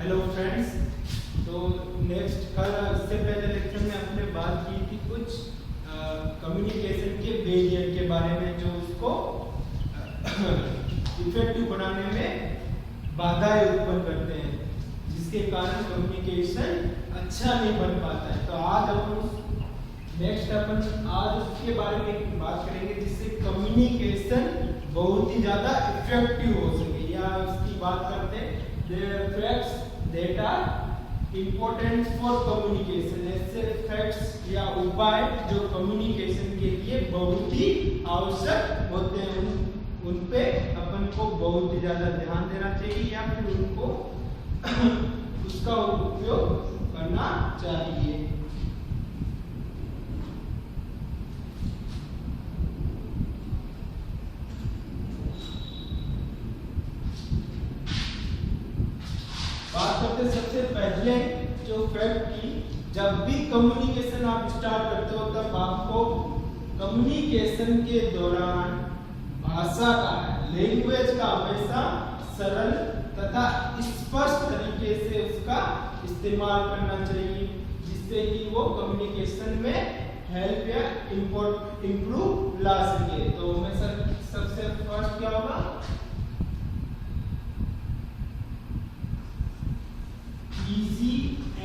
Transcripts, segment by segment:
Hello friends. तो next कल इससे पहले लेक्चर में हमने बात की थी कुछ कम्युनिकेशन के वेरिएंट के बारे में जो उसको इफेक्टिव बनाने में बाधाएं उत्पन्न करते हैं, जिसके कारण कम्युनिकेशन अच्छा नहीं बन पाता है। तो आज अपन आज उसके बारे में बात करेंगे जिससे कम्युनिकेशन बहुत ही ज्यादा इफेक्टिव हो सके, या इसकी बात करते हैं facts that are important for communication. ऐसे फैक्ट्स या उपाय जो कम्युनिकेशन के लिए बहुत ही आवश्यक होते हैं, उन पे अपन को बहुत ही ज्यादा ध्यान देना चाहिए या फिर उनको उसका उपयोग करना चाहिए। बात करते सबसे पहले जो फैक्ट की, जब भी कम्युनिकेशन आप स्टार्ट करते हो तब आपको कम्युनिकेशन के दौरान भाषा का, लैंग्वेज का हमेशा सरल तथा स्पष्ट तरीके से उसका इस्तेमाल करना चाहिए, जिससे कि वो कम्युनिकेशन में हेल्प या इम्प्रूव ला सके। तो मैं सबसे फर्स्ट क्या होगा, easy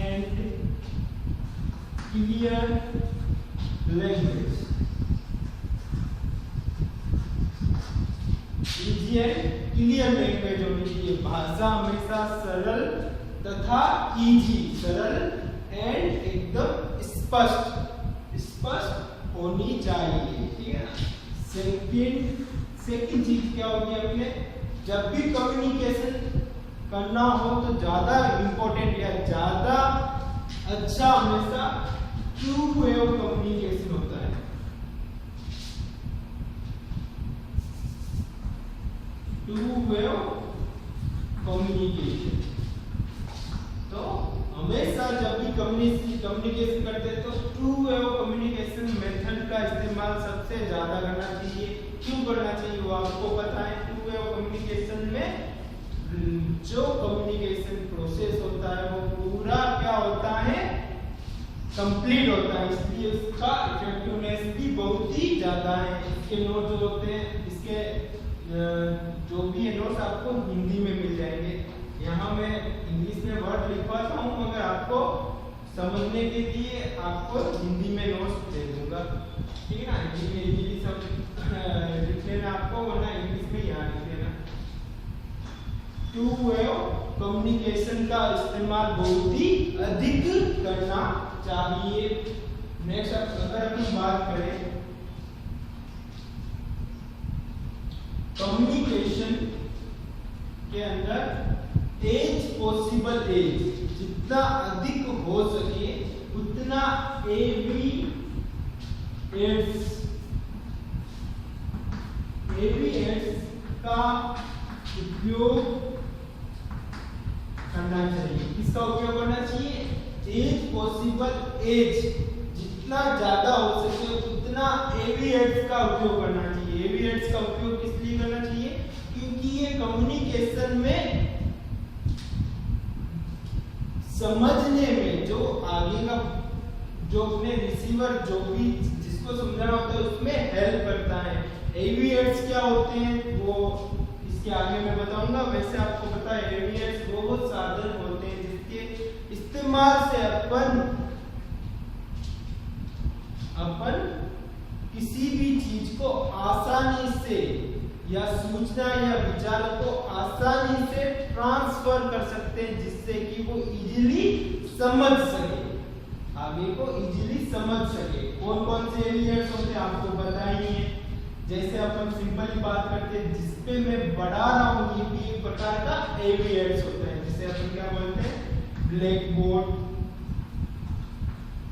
and clear language। easy and clear language होनी चाहिए। भाषा हमेशा सरल तथा easy, सरल एंड एकदम स्पष्ट होनी चाहिए, ठीक है ना। सेकंड चीज क्या होगी अपने, जब भी कम्युनिकेशन करना हो तो ज्यादा इंपॉर्टेंट या ज्यादा अच्छा हमेशा टू वे ऑफ कम्युनिकेशन होता है। टू वे ऑफ कम्युनिकेशन, तो हमेशा जब भी कम्युनिकेशन करते हैं तो two way of communication method का इस्तेमाल सबसे ज्यादा करना चाहिए। क्यों करना चाहिए वो आपको पता है। टू वे ऑफ कम्युनिकेशन में जो कम्युनिकेशन प्रोसेस होता है वो पूरा क्या होता है, कंप्लीट होता है, इसलिए उसका इफेक्टिवनेस भी बहुत ही ज्यादा है। इसके नोट जो होते हैं, इसके जो भी है नोट्स आपको हिंदी में मिल जाएंगे। यहाँ मैं इंग्लिश में वर्ड लिखवाता हूँ, मगर आपको समझने के लिए आपको हिंदी में नोट्स दे दूंगा, ठीक है ना। हिंदी सब लिख लेना आपको, वरना इंग्लिश में यहाँ लिख लेना। टू वे कम्युनिकेशन का इस्तेमाल बहुत ही अधिक करना चाहिए। नेक्स्ट अगर हम बात करें कम्युनिकेशन के अंदर एज पॉसिबल एज, जितना अधिक हो सके उतना एवीएट्स का उपयोग करना चाहिए। किसका उपयोग करना चाहिए, एज पॉसिबल एज, जितना ज्यादा हो सके उतना एवीएट्स का उपयोग करना चाहिए। एवीएट्स का उपयोग किस लिए करना चाहिए, क्योंकि ये कम्युनिकेशन में समझने में जो आगे का जो अपने रिसीवर जो भी जिसको समझना होता है उसमें हेल्प करता है। एवीएट्स क्या होते हैं वो इसके आगे मैं बताऊंगा। वैसे आपको पता है एवीएट्स वो साधन होते हैं जिसके इस्तेमाल से अपन किसी भी चीज को आसानी से या सूचना या विचारों को आसानी से ट्रांसफर कर सकते हैं, जिससे कि वो इजीली समझ सके, आगे को इजीली समझ सके। कौन कौन से एवीएट्स होते हैं आपको पता ही है। जैसे अपन सिंपली बात करते हैं, जिसपे मैं बढ़ा रहा हूँ ये भी एक प्रकार का एवीएट्स होता है, जिसे अपन क्या बोलते हैं, ब्लैक बोर्ड।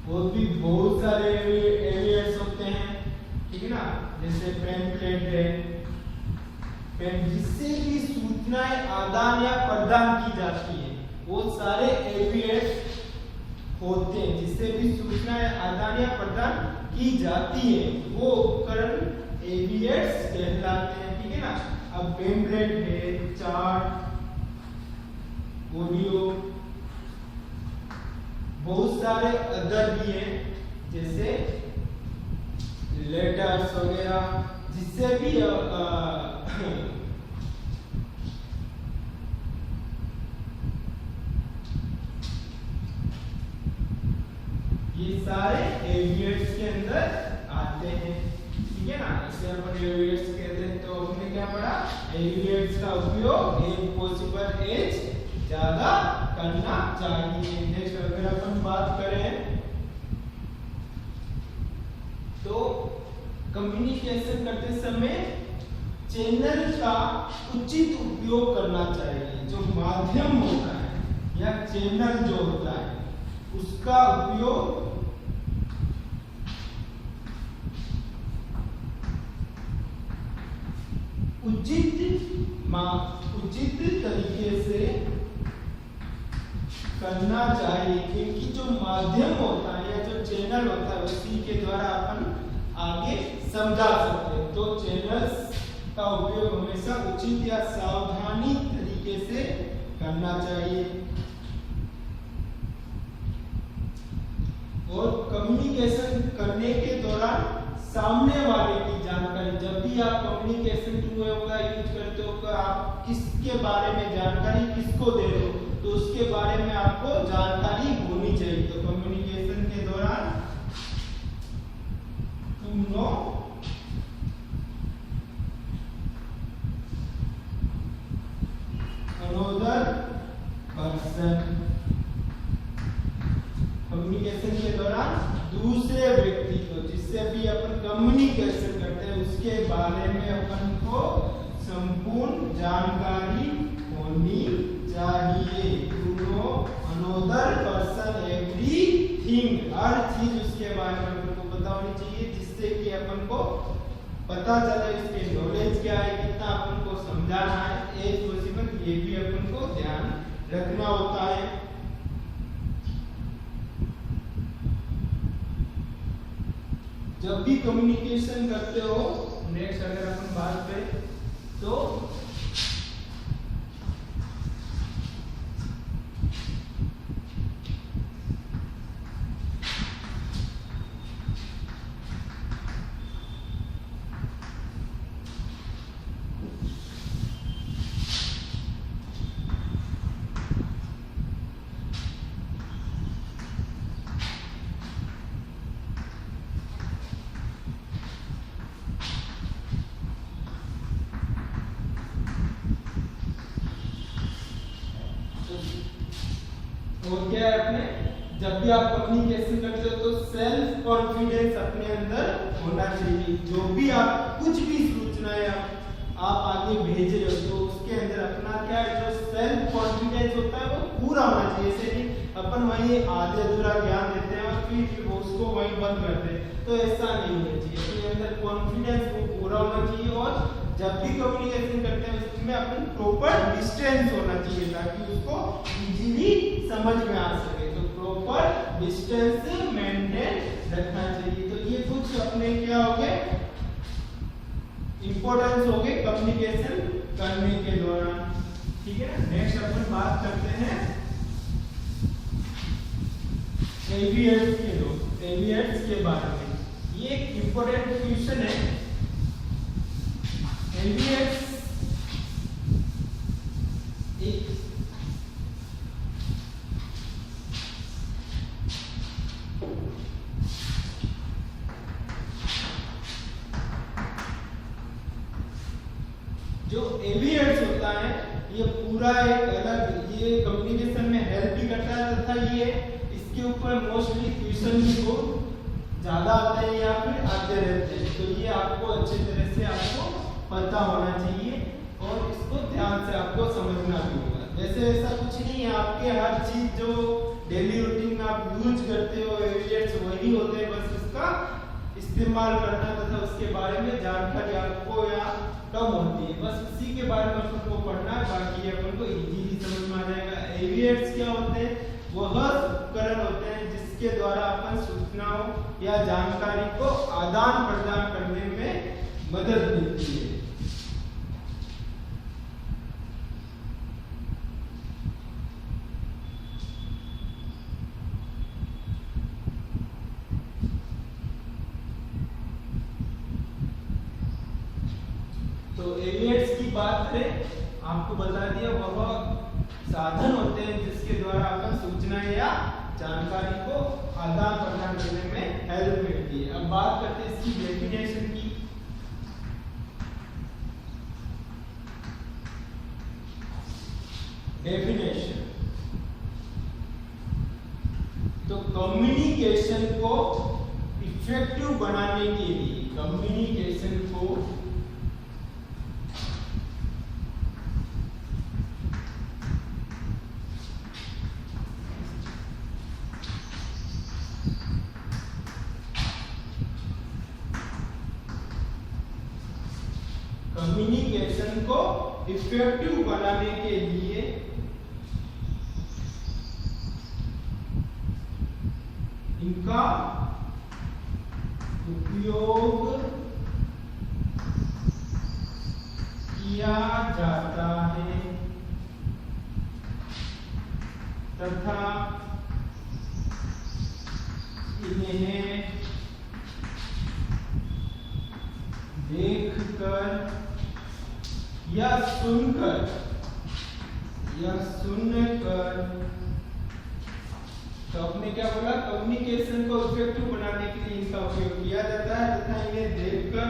और भी बहुत सारे एवीएट्स होते हैं, ठीक है ना, जैसे पेम्पलेट है, जिससे भी सूचनाएं आदान या प्रदान की जाती है, वो सारे एवीएट्स होते हैं। जिससे भी सूचनाएं आदान या प्रदान की जाती है वो उपकरण एवीएट्स कहलाते हैं, ठीक है ना। अब पेम्पलेट है, चार्ट, ऑडियो, बहुत सारे अदर भी हैं, जैसे लेटर्स वगैरह, जिससे भी ये सारे एविएट्स के अंदर आते हैं, ठीक है ना। इसे अपन एविएट्स कहते हैं। तो हमने क्या पढ़ा, एविएट्स का उपयोग एक पॉसिबल एज ज्यादा करना चाहिए। नेक्स्ट अगर अपन बात करें तो कम्युनिकेशन करते समय चैनल का उचित उपयोग करना चाहिए। जो माध्यम होता है या चैनल जो होता है उसका उपयोग उचित तरीके से करना चाहिए, क्योंकि जो माध्यम होता है या जो चैनल होता है उसी के द्वारा अपन आगे समझा सकते हैं। तो चैनल्स का उपयोग हमेशा उचित या सावधानी तरीके से करना चाहिए। और कम्युनिकेशन करने के दौरान सामने वाले की जानकारी, जब भी आप कम्युनिकेशन टू वे का यूज करते हो, आप किसके बारे में जानकारी किसको दे रहे हो, तो उसके बारे में आपको जानकारी होनी चाहिए। तो कम्युनिकेशन के दौरान to know another person, communication के दौरान दूसरे व्यक्ति को, जिससे भी अपन कम्युनिकेशन करते हैं उसके बारे में अपन को संपूर्ण जानकारी होनी चाहिए। To know another person everything, हर चीज उसके बारे में अपन को पता होनी चाहिए, जिससे कि अपन को पता चले इसके नॉलेज क्या है, कितना अपन को समझाना है, एज पॉसिबल, ये भी अपन को ध्यान रखना होता है। जब भी कम्युनिकेशन करते हो, नेक्स्ट अगर अपन बात करें तो और क्या है अपने, जब भी आप कम्युनिकेशन करते हो तो सेल्फ कॉन्फिडेंस अपने अंदर होना चाहिए। जो भी आप कुछ भी सूचनाएं आप आगे भेज रहे हो तो उसके अंदर अपना क्या है, जो सेल्फ कॉन्फिडेंस होता है वो पूरा होना चाहिए। जैसे कि अपन वही आधे अधूरा ज्ञान देते हैं और फिर उसको वही बंद करते हैं, तो ऐसा नहीं होना चाहिए। अपने अंदर कॉन्फिडेंस वो पूरा होना चाहिए। और जब भी कम्युनिकेशन करते हैं उसमें अपन प्रॉपर डिस्टेंस होना चाहिए ताकि उसको इजीली समझ में आ सके। तो प्रॉपर डिस्टेंस मेंटेन रखना चाहिए। तो ये कुछ अपने क्या हो गए, इंपॉर्टेंस हो गए कम्युनिकेशन करने के दौरान, ठीक है ना। नेक्स्ट अपन बात करते हैं एविएट्स के बारे में। ये एक इंपॉर्टेंट क्वेश्चन है। एविएट्स एक जो एविएट्स होता है ये पूरा एक अलग, ये कम्युनिकेशन में हेल्प भी करता है तथा ये इसके ऊपर मोस्टली क्वेश्चन भी बहुत ज्यादा आते हैं या फिर आते रहते हैं। तो ये आपको अच्छे तरह से आपको पता होना चाहिए और इसको ध्यान से आपको समझना भी होगा। वैसे ऐसा कुछ नहीं है, आपके हर चीज जो डेली रूटीन में आप यूज करते हो एविएट्स वही होते हैं, बस उसका इस्तेमाल करना तथा उसके बारे में जानकारी आपको या कम होती है, बस उसी के बारे में आपको पढ़ना है। बाकी अपन को इजीली समझ में आ जाएगा। एविएट्स क्या होते हैं, वह उपकरण होते हैं जिसके द्वारा अपन सूचनाओं या जानकारी को आदान प्रदान करने में मदद मिलती है। एवियर्स की बात करें, आपको बता दिया वह साधन होते हैं जिसके द्वारा अपन सूचना या जानकारी को आदान प्रदान करने में हेल्प मिलती है। अब बात करते हैं इसकी डेफिनेशन की। डेफिनेशन तो कम्युनिकेशन को इफेक्टिव बनाने के लिए, कम्युनिकेशन को इफेक्टिव बनाने के लिए इनका उपयोग किया जाता है तथा इन्हें देखकर या सुनकर तो आपने क्या बोला, कम्युनिकेशन को इफेक्टिव बनाने के लिए इनका उपयोग किया जाता है तथा इन्हें देखकर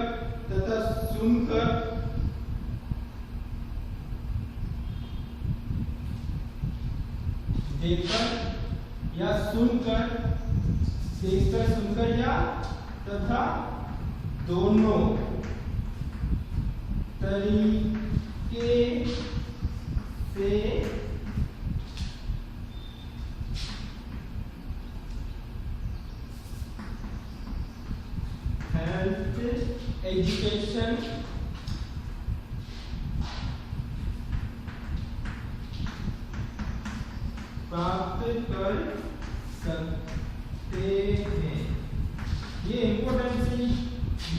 तथा सुनकर देखकर सुनकर या तथा दोनों तरीके से हेल्थ एजुकेशन प्राप्त कर सकते हैं। ये इम्पोर्टेंट सी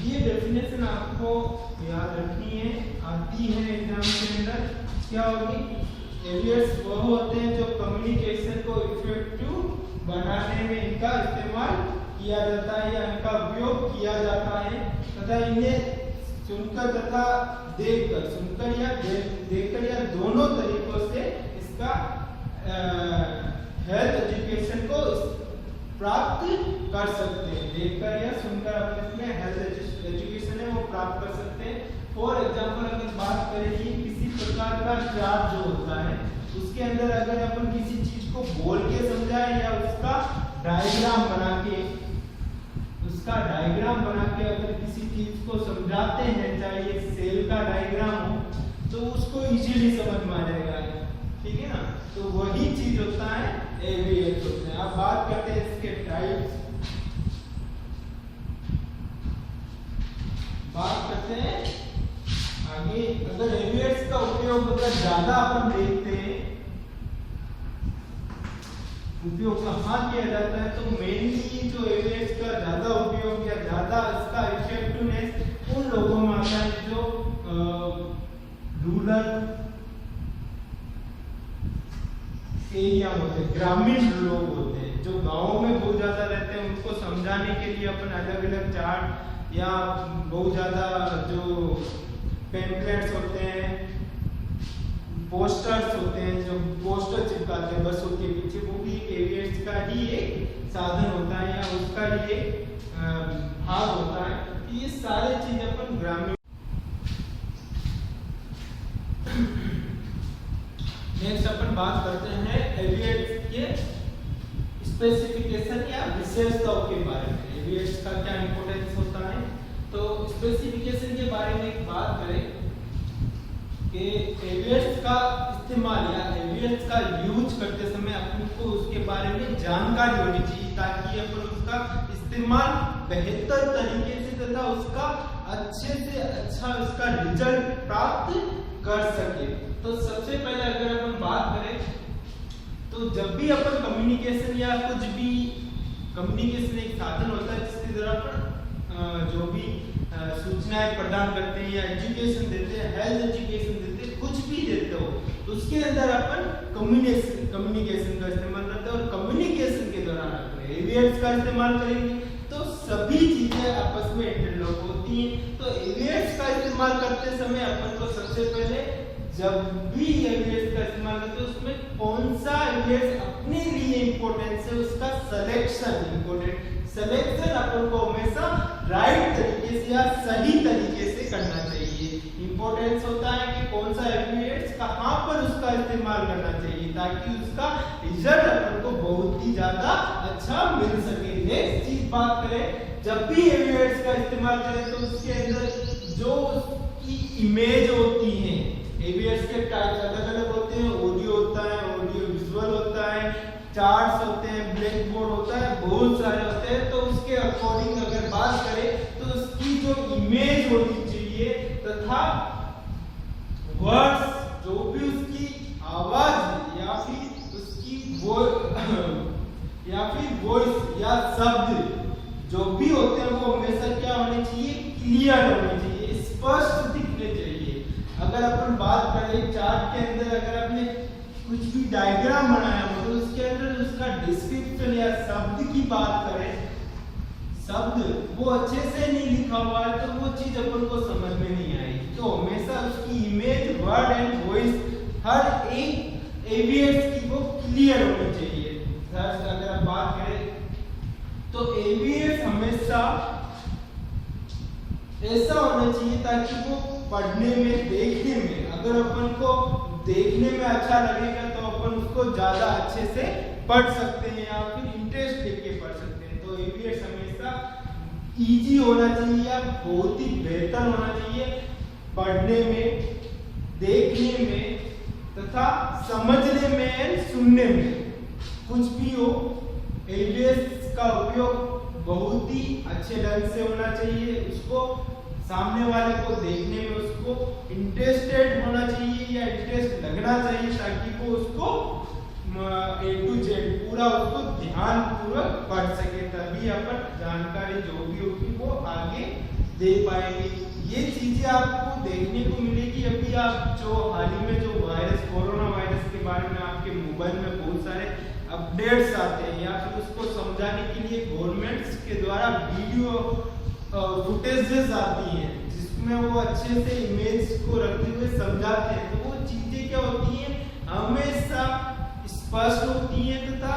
ये डेफिनेशन आपको याद रखनी है, आती है एग्जाम के अंदर। क्या होगी, एवियर्स वो होते हैं जो कम्युनिकेशन को इफेक्टिव बनाने में इनका इस्तेमाल किया जाता है या इनका उपयोग किया जाता है तथा इन्हें सुनकर तथा देखकर या दोनों तरीकों से इसका हेल्थ एजुकेशन को प्राप्त कर सकते हैं। देखकर या सुनकर अपन इसमें हेल्थ एजुकेशन है वो प्राप्त कर सकते हैं। फॉर एग्जाम्पल अगर बात करें कि किसी प्रकार का चार्ट जो होता है उसके अंदर अगर अपन किसी चीज को बोल के समझाएं या उसका डायग्राम बना के अगर किसी चीज को समझाते हैं, चाहे ये सेल का डायग्राम हो, तो उसको इजीली समझ में आ जाएगा। ठीक है ना, तो वही चीज होता है एवियर्स होते हैं। अब बात करते हैं इसके टाइप्स, बात करते हैं आगे। अगर एवियर्स का उपयोग अगर ज्यादा अपन देखते हैं, उपयोग कहाँ किया जाता है, तो मेनली जो एवियर्स का ज्यादा उपयोग या ज्यादा इसका इफेक्टिवनेस उन लोगों में आता है जो रूरल एरिया होते हैं, ग्रामीण लोग होते हैं, जो गाँव में बहुत ज्यादा रहते हैं। उनको समझाने के लिए अपन अलग अलग चार्ट या बहुत ज्यादा जो पैम्फलेट्स होते हैं, पोस्टर्स होते हैं, जो पोस्टर चिपकाते हैं बसों के पीछे, वो भी एवियर्स का ही एक साधन होता है या उसका ही एक भाग होता है। ये सारे चीज अपन ग्रामीण। नेक्स्ट अपन बात करते हैं एवियर्स के स्पेसिफिकेशन या विशेषताओं के बारे में। एवियर्स का क्या इंपॉर्टेंस होता है, तो स्पेसिफिकेशन के बारे में एक बात करें कि एवियर्स का इस्तेमाल या एवियर्स का यूज करते समय अपन को उसके बारे में जानकारी होनी चाहिए ताकि अपन उसका इस्तेमाल बेहतर तरीके से तथा उसका अच्छे से अच्छा उसका रिजल्ट प्राप्त कर सके। तो सबसे पहले अगर अपन बात करें तो जब भी अपन कम्युनिकेशन या कुछ भी कम्युनिकेशन एक साधन होता है जिसके द्वारा अपन जो भी सूचनाएं प्रदान करते हैं या एजुकेशन देते हैं, हेल्थ एजुकेशन देते हैं, कुछ भी देते हो, तो उसके अंदर अपन कम्युनिकेशन का इस्तेमाल करते हैं और कम्युनिकेशन के दौरान अपन एवियर्स का इस्तेमाल करेंगे तो सभी चीजें आपस में इंटरलॉक होती हैं। तो एवियर्स का इस्तेमाल करते समय अपन को सबसे पहले जब भी एवियर्स का इस्तेमाल करते हैं उसमें कौन सा एवियर्स अपने लिए इंपॉर्टेंस है उसका सिलेक्शन इंपॉर्टेंट। सिलेक्शन अपन को हमेशा राइट तरीके से या सही तरीके से करना चाहिए। इंपॉर्टेंस होता है कि कौन सा एवियर्स कहां पर उसका इस्तेमाल करना चाहिए ताकि उसका रिजल्ट अपन को बहुत ही ज्यादा अच्छा मिल सके। नेक्स्ट चीज बात करें, जब भी एवियर्स का इस्तेमाल करें तो उसके अंदर जो उसकी इमेज होती है, एवियर्स के टाइप अलग अलग होते हैं, ऑडियो होता है, ऑडियो विजुअल होता है, चार्ट्स होते हैं, ब्लैक बोर्ड होता है, बहुत सारे होते हैं। तो उसके अकॉर्डिंग अगर बात करें तो उसकी जो इमेज होनी चाहिए तथा वर्ड्स जो भी उसकी आवाज या फिर उसकी वॉइस या शब्द जो भी होते हैं वो हमेशा क्या होने चाहिए, क्लियर होने चाहिए, स्पष्ट दिखने चाहिए। अगर अपन बात करें चार्ट के अंदर अगर आपने कुछ भी डायग्राम बनाया हो तो उसके अंदर उसका डिस्क्रिप्शन या शब्द की बात करें, शब्द वो अच्छे से नहीं लिखा हुआ है तो वो चीज अपन को समझ में नहीं आएगी। तो हमेशा उसकी इमेज, वर्ड एंड वॉइस हर एक एवियर्स की वो क्लियर होनी चाहिए। अगर आप बात करें तो एवियर्स हमेशा ऐसा होना चाहिए ताकि वो पढ़ने में, देखने में, अगर अपन को देखने में अच्छा लगेगा तो अपन उसको ज्यादा अच्छे से पढ़ सकते हैं या फिर इंटरेस्ट लेके पढ़ सकते हैं। तो एवियर्स हमेशा इजी होना चाहिए या बहुत ही बेहतर होना चाहिए पढ़ने में, देखने में तथा समझने में एंड सुनने में। कुछ भी हो एवियर्स का उपयोग बहुत ही अच्छे ढंग से होना चाहिए। उसको सामने वाले को देखने में उसको इंटरेस्टेड होना चाहिए या इंटरेस्ट लगना चाहिए ताकि वो उसको A to Z पूरा उसको ध्यान पूर्वक पढ़ सके, तभी अपन जानकारी जो भी होगी वो आगे दे पाएंगे। ये चीजें आपको देखने को मिलेगी। अभी आप जो हाल ही में जो वायरस, कोरोना वायरस के बारे में आपके मोबाइल में बहुत सारे अपडेट्स आते हैं या फिर उसको समझाने के लिए गवर्नमेंट्स के द्वारा वीडियो फुटेजेस आती हैं जिसमें वो अच्छे से इमेज को रखते हुए समझाते हैं। तो वो चीजें क्या होती हैं, हमेशा स्पष्ट होती हैं तथा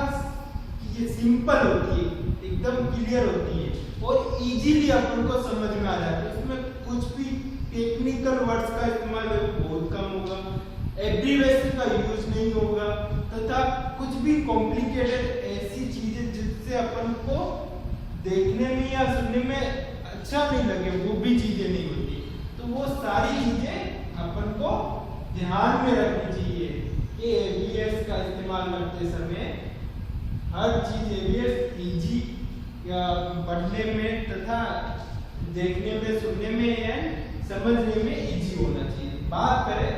ये सिंपल होती है, एकदम क्लियर होती है और इजीली अपन को समझ में आ जाता है। उसमें कुछ भी टेक्निकल वर्ड्स का इस्तेमाल बहुत कम होगा, एब्रिविएशन का यूज नहीं होगा तथा कुछ भी कॉम्प्लिकेटेड ऐसी चीजें जिससे अपन को देखने में या सुनने में अच्छा नहीं लगे वो भी चीजें नहीं होती। तो वो सारी चीजें अपन को ध्यान में रखनी चाहिए कि एवियर्स का इस्तेमाल करते समय हर चीज एवियर्स इजी या पढ़ने में तथा देखने में, सुनने में या समझने में इजी होना चाहिए। बात करें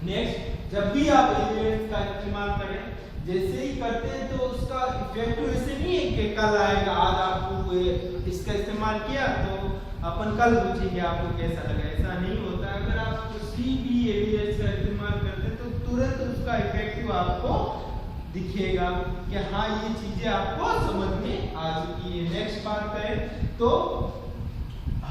नेक्स्ट, जब भी आप एवियर्स का इस्तेमाल करें, जैसे ही करते हैं तो उसका इफेक्ट वैसे नहीं है कि कल आएगा, आज आपको इसका इस्तेमाल किया तो अपन कल पूछेंगे आपको कैसा लगा, ऐसा नहीं होता। अगर आप किसी भी एवियर्स का इस्तेमाल करते हैं तो तुरंत उसका इफेक्टिव आपको दिखेगा कि हाँ ये चीजें आपको समझ में आ चुकी है। नेक्स्ट बात करें तो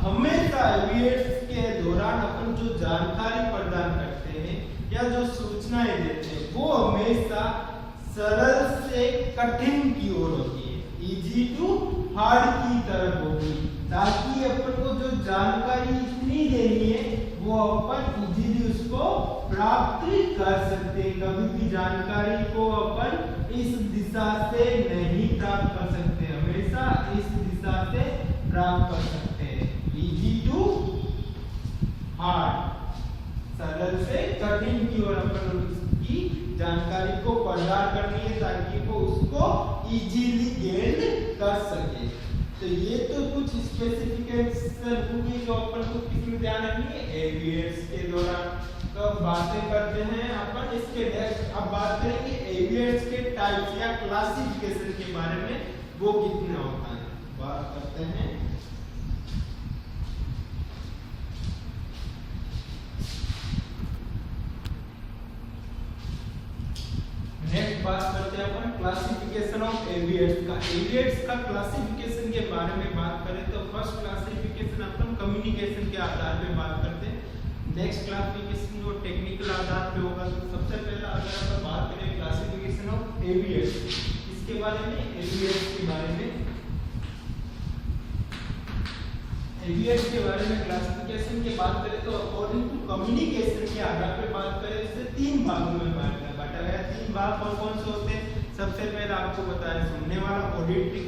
हमेशा एवियर्स के दौरान अपन जो जानकारी प्रदान करते हैं या जो सूचनाएं देते हैं वो हमेशा सरल से कठिन की ओर होती है, इजी टू हार्ड की तरफ होगी, ताकि अपन को जो जानकारी इतनी देनी है वो अपन इजीली उसको प्राप्त कर सकते हैं। कभी भी जानकारी को अपन इस दिशा से नहीं प्राप्त कर सकते, हमेशा इस दिशा से प्राप्त कर सकते हैं। इजी टू हार्ड, सरल से कठिन की ओर अपन उसकी जानकारी को प्रदान करनी है ताकि वो उसको इजीली गेन कर सके। तो ये तो कुछ स्पेसिफिकेशन होगी जो अपन को किसमें ध्यान रखनी है, एवियर्स के दौरान। तो बातें करते हैं अपन इसके नेक्स्ट, अब बात करेंगे एवियर्स के टाइप्स या क्लासिफिकेशन के बारे में, वो कितने होता है बात करते हैं। नेक्स्ट बात करते हैं अपन क्लासिफिकेशन ऑफ एविएट्स का। एविएट्स का क्लासिफिकेशन के बारे में बात करें तो फर्स्ट क्लासिफिकेशन अपन कम्युनिकेशन के आधार पे बात करते हैं। नेक्स्ट क्लासिफिकेशन वो टेक्निकल आधार पे होगा। तो सबसे पहला अगर अपन बात करें क्लासिफिकेशन ऑफ एविएट्स, इसके बारे में एविएट्स के बारे में क्लासिफिकेशन की बात करें तो अकॉर्डिंग टू कम्युनिकेशन के आधार पे बात करें इसे तीन भागों में बांटा गया। तीन भाग कौन से होते हैं? सबसे पहले आपको बताया सुनने वाला ऑडिटरी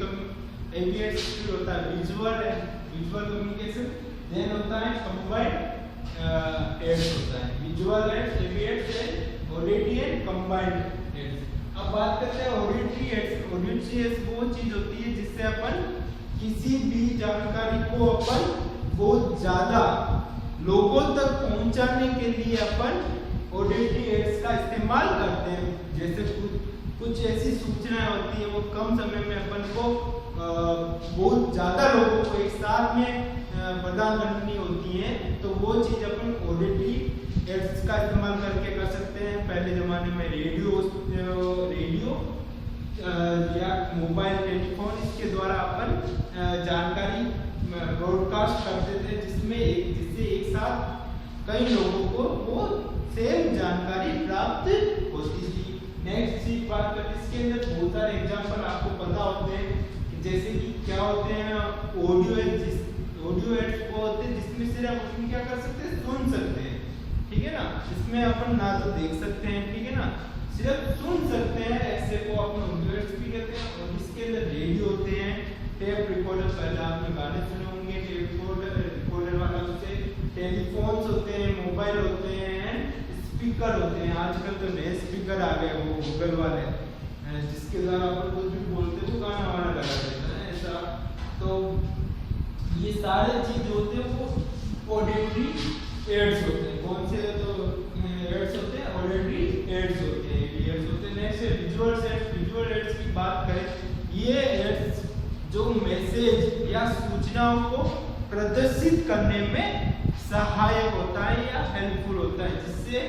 एविएट्स, फिर होता है विजुअल कम्युनिकेशन, देन होता है कंबाइंड एड्स होता है विजुअल एविएट्स and auditory and combined aids. अब बात करते हैं ऑडिटरी एड्स। ऑडिटरी एड्स वो चीज होती है जिससे अपन किसी भी जानकारी को अपन बहुत ज्यादा लोगों तक पहुंचाने के लिए अपन ऑडिटरी एड्स का इस्तेमाल करते हैं। जैसे कुछ ऐसी सूचनाएं होती है वो कम समय में अपन को बहुत ज्यादा लोगों को एक साथ में प्रदान करनी होती है, तो वो चीज अपन ऑडिटरी एड्स का इस्तेमाल करके कर सकते हैं। पहले जमाने में रेडियो या मोबाइल टेलीफोन, इसके द्वारा अपन जानकारी ब्रॉडकास्ट करते थे जिससे एक साथ कई लोगों को वो सेम जानकारी प्राप्त होती थी। नेक्स्ट चीज बात करें, इसके अंदर बहुत सारे एग्जांपल आपको पता होते हैं, जैसे कि क्या होते हैं ऑडियो एड्स वो होते हैं जिसमें सिर्फ अपन क्या कर सकते हैं, सुन सकते हैं, ठीक है ना। इसमें अपन ना तो देख सकते हैं, ठीक है ना, सिर्फ सुन सकते हैं, ऐसे को अपन ऑडियो एड्स भी कहते हैं। और इसके अंदर रेडियो होते हैं, टेप रिकॉर्डर, पहले आपने गाने सुने होंगे, टेप रिकॉर्डर वाला होते हैं, टेलीफोन्स होते हैं, मोबाइल होते हैं, स्पीकर होते हैं। आजकल तो नए स्पीकर आ गए वो गूगल वाले, जिसके द्वारा अपन कुछ भी बोलते तो गाना वाना लगा देता है ऐसा। तो ये सारे चीज होते हैं वो ऑडिटरी एड्स होते हैं। कौन से? तो एड्स होते हैं, ऑडिटरी एड्स होते हैं, एड्स होते हैं। नेक्स्ट विजुअल एड्स की बात करें, ये एड्स जो मैसेज या सूचनाओं को प्रदर्शित करने में सहायक होता है या हेल्पफुल होता है, जिससे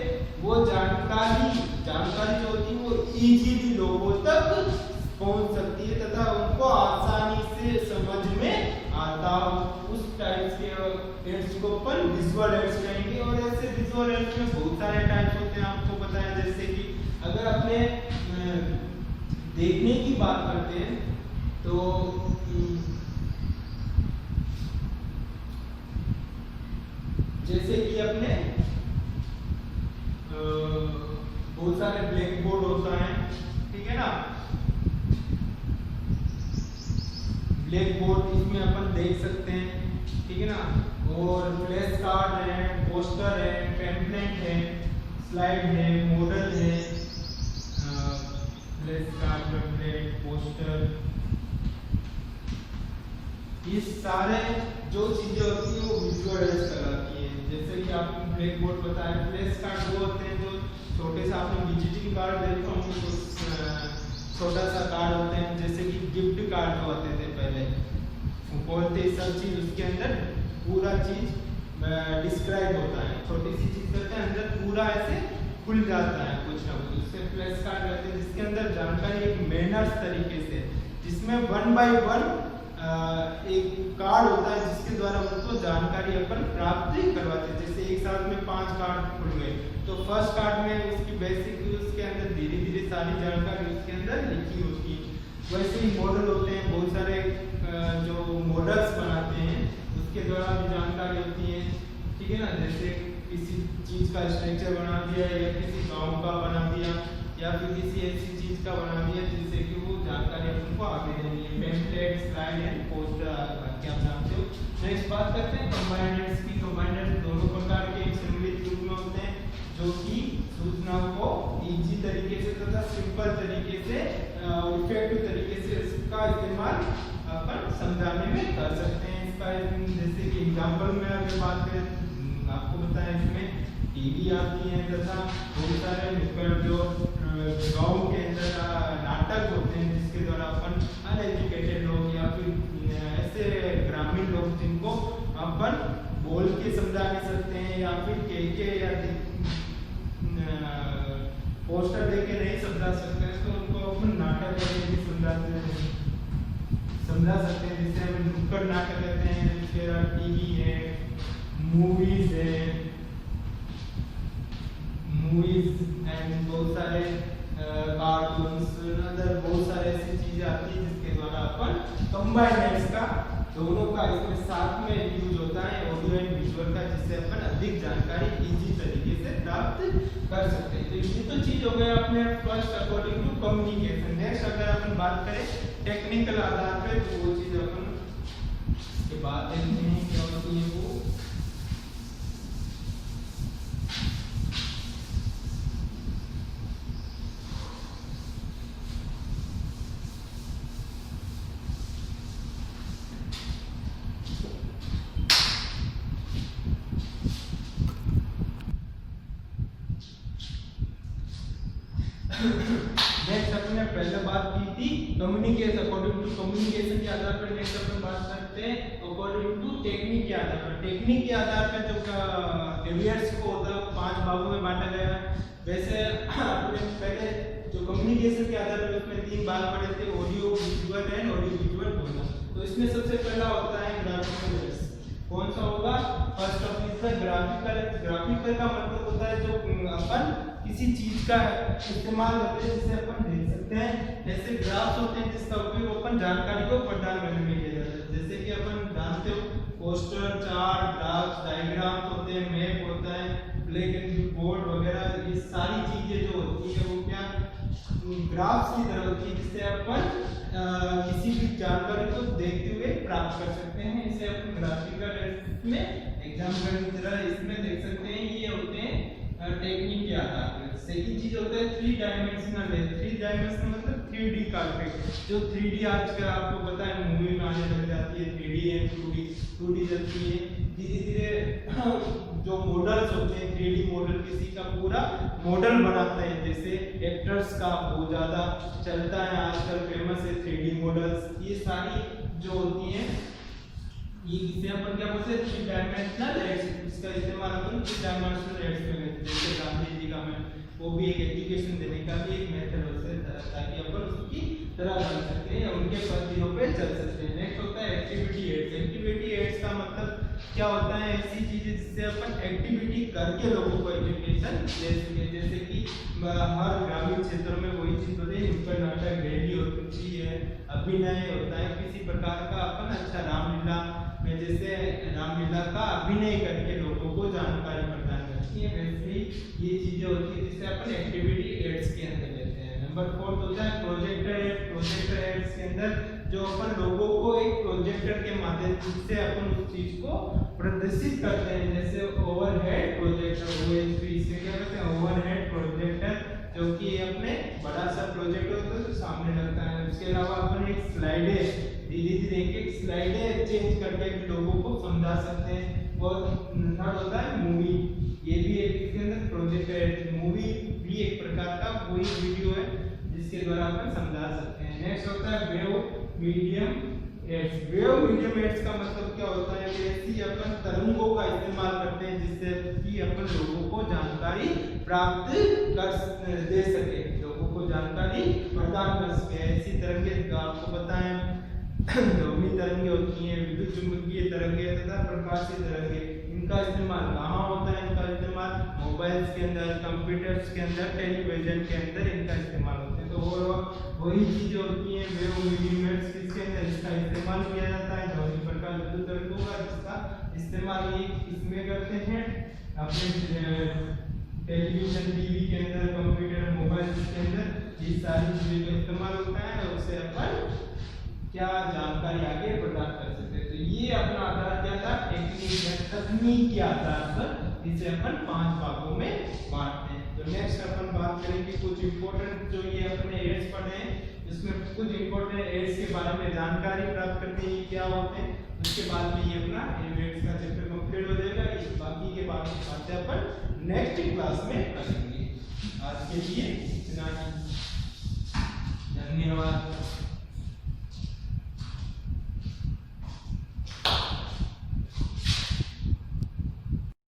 वो जानकारी जो होती है वो इजीली लोगों तक पहुंच सकती है तथा उनको आसानी से समझ में आता हो। उस टाइप के एड्स को अपन विजुअल एड्स कहेंगे। और ऐसे विजुअल एड्स में बहुत सारे टाइप्स होते हैं, आपको पता है। जैसे कि अगर अपने देखने की बात करते हैं तो जैसे कि अपने बहुत सारे ब्लैक बोर्ड होता है, ठीक है ना, ब्लैक बोर्ड इसमें अपन देख सकते हैं, ठीक है ना। और फ्लैश कार्ड है, पोस्टर है, पैम्फलेट है, स्लाइड है, मॉडल है, फ्लैश कार्ड, पैम्फलेट, पोस्टर, ये सारे जो चीजें होती है वो विजुअल एड्स कहलाती है। जैसे कि आपको ब्लैक बोर्ड बताया, फ्लैश कार्ड वो होते हैं जो छोटे से आपने विजिटिंग कार्ड देखा होंगे, छोटा सा कार्ड होते हैं, जैसे कि गिफ्ट कार्ड जो होते थे पहले, बोलते सब चीज उसके अंदर पूरा चीज डिस्क्राइब होता है, छोटी सी चीज करते हैं अंदर पूरा ऐसे खुल जाता है कुछ ना कुछ, उससे फ्लैश कार्ड रहते हैं जिसके अंदर जानकारी एक मैनर्स तरीके से, जिसमें 1 by 1 एक कार्ड होता है जिसके द्वारा उनको जानकारी अपन प्राप्त करवाते हैं। जैसे एक साथ में 5 कार्ड खुल गए तो फर्स्ट कार्ड में उसकी बेसिक उसके अंदर धीरे धीरे सारी जानकारी उसके अंदर लिखी होती है। वैसे ही मॉडल होते हैं, बहुत सारे जो मॉडल्स बनाते हैं उसके द्वारा भी जानकारी होती है, ठीक है ना। जैसे किसी चीज का स्ट्रक्चर बना दिया या किसी गांव का बना दिया या फिर किसी ऐसी चीज का बना दिया जिससे कि वो जानकारी अपन को आगे देनी है। पैम्फलेट, स्लाइड एंड पोस्टर क्या आप जानते हो। नेक्स्ट बात करते हैं कंबाइंड एड्स की। कंबाइंड एड्स दोनों प्रकार के एक सम्मिलित रूप में होते हैं जो कि सूचनाओं को इजी तरीके से तथा सिंपल तरीके से इफेक्टिव तरीके से इसका इस्तेमाल अपन समझाने में कर सकते हैं। इसका जैसे कि एग्जांपल में अगर बात करें, आपको बताया इसमें टीवी आती है तथा बहुत सारे नुक्कड़ जो गाँव के अंदर नाटक होते हैं जिसके द्वारा अपन अनएजुकेटेड लोग या फिर ऐसे ग्रामीण लोग जिनको अपन बोल के समझा नहीं सकते हैं या फिर कह के या पोस्टर देके नहीं समझा समझा सकते हैं तो उनको अपन नाटक करके भी समझा सकते हैं, जिससे हम नुक्कड़ नाटक कहते हैं, फिर टीवी है, मूवीज एंड बहुत सारे कार्टून्स अदर बहुत सारे ऐसी चीजें आती है जिसके द्वारा अपन कंबाइंड का दोनों का इसमें साथ में यूज होता है ऑडियो एंड विजुअल का, जिससे अपन अधिक जानकारी इजी तरीके से प्राप्त कर सकते हैं। तो ये तो चीज हो गया अपने first according to communication. Next अगर अपन बात करें टेक्निकल आधार पे तो वो चीज अपन के बाद देखते हैं क्या होती है वो। नेक्स्ट अपने पहले बात की थी कम्युनिकेशन, अकॉर्डिंग टू कम्युनिकेशन के आधार पर नेक्स्ट अपन बात करते हैं अकॉर्डिंग टू टेक्निक के आधार पर। टेक्निक के आधार पर जो एवियर्स को होता है 5 भागों में बांटा गया है। वैसे अपने पहले जो कम्युनिकेशन के आधार पर उसमें 3 भाग पड़े थे, audio visual and audio visual बोलना। तो इसमें सबसे पहला होता है ग्राफिकल एड्स। कौन सा होगा? फर्स्ट ऑफ इसमें ग्राफिकल। ग्राफिकल का मतलब होता है जो अपन किसी चीज का इस्तेमाल करते हैं जिसे अपन देख सकते हैं। जैसे ग्राफ्स होते हैं जिसका उपयोग अपन जानकारी को प्रदान करने में किया जाता है। जैसे कि अपन जानते हो पोस्टर, चार्ट, ग्राफ्स, डायग्राम होते हैं, मैप होता है, ब्लैक एंड व्हाइट बोर्ड वगैरह, ये सारी चीजें जो होती है वो क्या ग्राफ्स की तरह होती है, जिससे अपन किसी भी जानकारी को देखते हुए प्राप्त कर सकते हैं। इसे अपन ग्राफिकल में एग्जाम्पल की तरह इसमें देख सकते हैं। ये होते हैं टेक्निक के आधार पर। सेकंड चीज होता है 3 डायमेंशनल है। 3 डायमेंशनल मतलब 3D कार्पेट। जो 3D आजकल आपको पता है मूवी में आने लग जाती है, 3D है, 2D चलती है। धीरे धीरे जो मॉडल्स होते हैं 3D मॉडल, किसी का पूरा मॉडल बनाते हैं। जैसे एक्टर्स का बहुत ज्यादा चलता है आजकल, फेमस है 3D मॉडल्स। ये सारी जो होती हैं ये इसे अपन क्या बोलते हैं 3 डायमेंशनल एड्स। इसका इस्तेमाल अपन 3 डायमेंशनल एड्स में करते हैं। जैसे गांधी जी का मैं वो भी एक एजुकेशन देने का भी एक मेथड होता है ताकि अपन उसकी तरह बन सकते हैं, उनके पद्धतियों पे चल सकते हैं। नेक्स्ट होता है एक्टिविटी एड्स। एक्टिविटी एड्स का मतलब क्या होता है? ऐसी चीजें जिससे अपन एक्टिविटी करके लोगों को एजुकेशन दे सके। जैसे कि हर ग्रामीण क्षेत्रों में वही चीज होती है, नुक्कड़ नाटक, रैली होती है, अभिनय होता है, किसी प्रकार का अपन अच्छा रामलीला में जैसे रामलीला का अभिनय करके लोगों को जानकारी प्रदान करती है। वैसे ही ये चीजें होती है जिसे अपन एक्टिविटी एड्स के अंदर लेते हैं। नंबर 4 होता है प्रोजेक्टर एड। प्रोजेक्टर एड्स के अंदर जो अपन लोगों को एक प्रोजेक्टर के माध्यम से अपन उस चीज को प्रदर्शित करते हैं। जैसे ओवरहेड प्रोजेक्टर, इसे क्या कहते हैं ओवरहेड प्रोजेक्टर, जो कि अपने बड़ा सा प्रोजेक्टर होता है जो सामने लगता है। उसके अलावा अपन एक स्लाइडें धीरे धीरे एक स्लाइडें चेंज करके लोगों को समझा सकते हैं। और थर्ड होता है मूवी। ये भी एक इसके अंदर प्रोजेक्ट है। मूवी भी एक प्रकार का कोई वीडियो है जिसके द्वारा अपन समझा सकते हैं। नेक्स्ट होता है wave medium aids. Wave medium aids का मतलब क्या होता है कि ऐसी अपन तरंगों का इस्तेमाल करते हैं जिससे कि अपन लोगों को जानकारी प्राप्त कर दे सके, लोगों को जानकारी प्रदान कर सके। ऐसी तरंगें आपको पता है ध्वनि तरंगे होती हैं, विद्युत चुंबकीय तरंगे तथा प्रकाशीय तरंगे। इनका इस्तेमाल कहाँ होता है? इनका इस्तेमाल मोबाइल्स के अंदर, कंप्यूटर्स के अंदर, टेलीविजन के अंदर इनका इस्तेमाल होता है। तो वही चीजें होती हैं वेव मीडियम एड्स, किसके अंदर इसका इस्तेमाल किया जाता है ध्वनि प्रकाश विद्युत तरंगों का, जिसका इस्तेमाल ये इसमें करते हैं अपने टेलीविजन, टीवी के अंदर, कंप्यूटर, मोबाइल के अंदर। ये सारी चीजों का इस्तेमाल होता है और उससे अपन क्या जानकारी आगे प्रदान कर सकते हैं। तो ये अपना आधार क्या था? टेक्निक या तकनीक के आधार पर, जिसे अपन 5 भागों में बांटते हैं। तो नेक्स्ट अपन बात करेंगे कुछ इंपॉर्टेंट जो ये अपने एड्स पढ़े हैं, इसमें कुछ इंपॉर्टेंट एड्स के बारे में जानकारी प्राप्त करते हैं क्या होते हैं। उसके बाद में ये अपना एड्स का चैप्टर कंप्लीट हो जाएगा। इस बाकी के बातें अपन नेक्स्ट क्लास में करेंगे। आज के लिए इतना ही, धन्यवाद।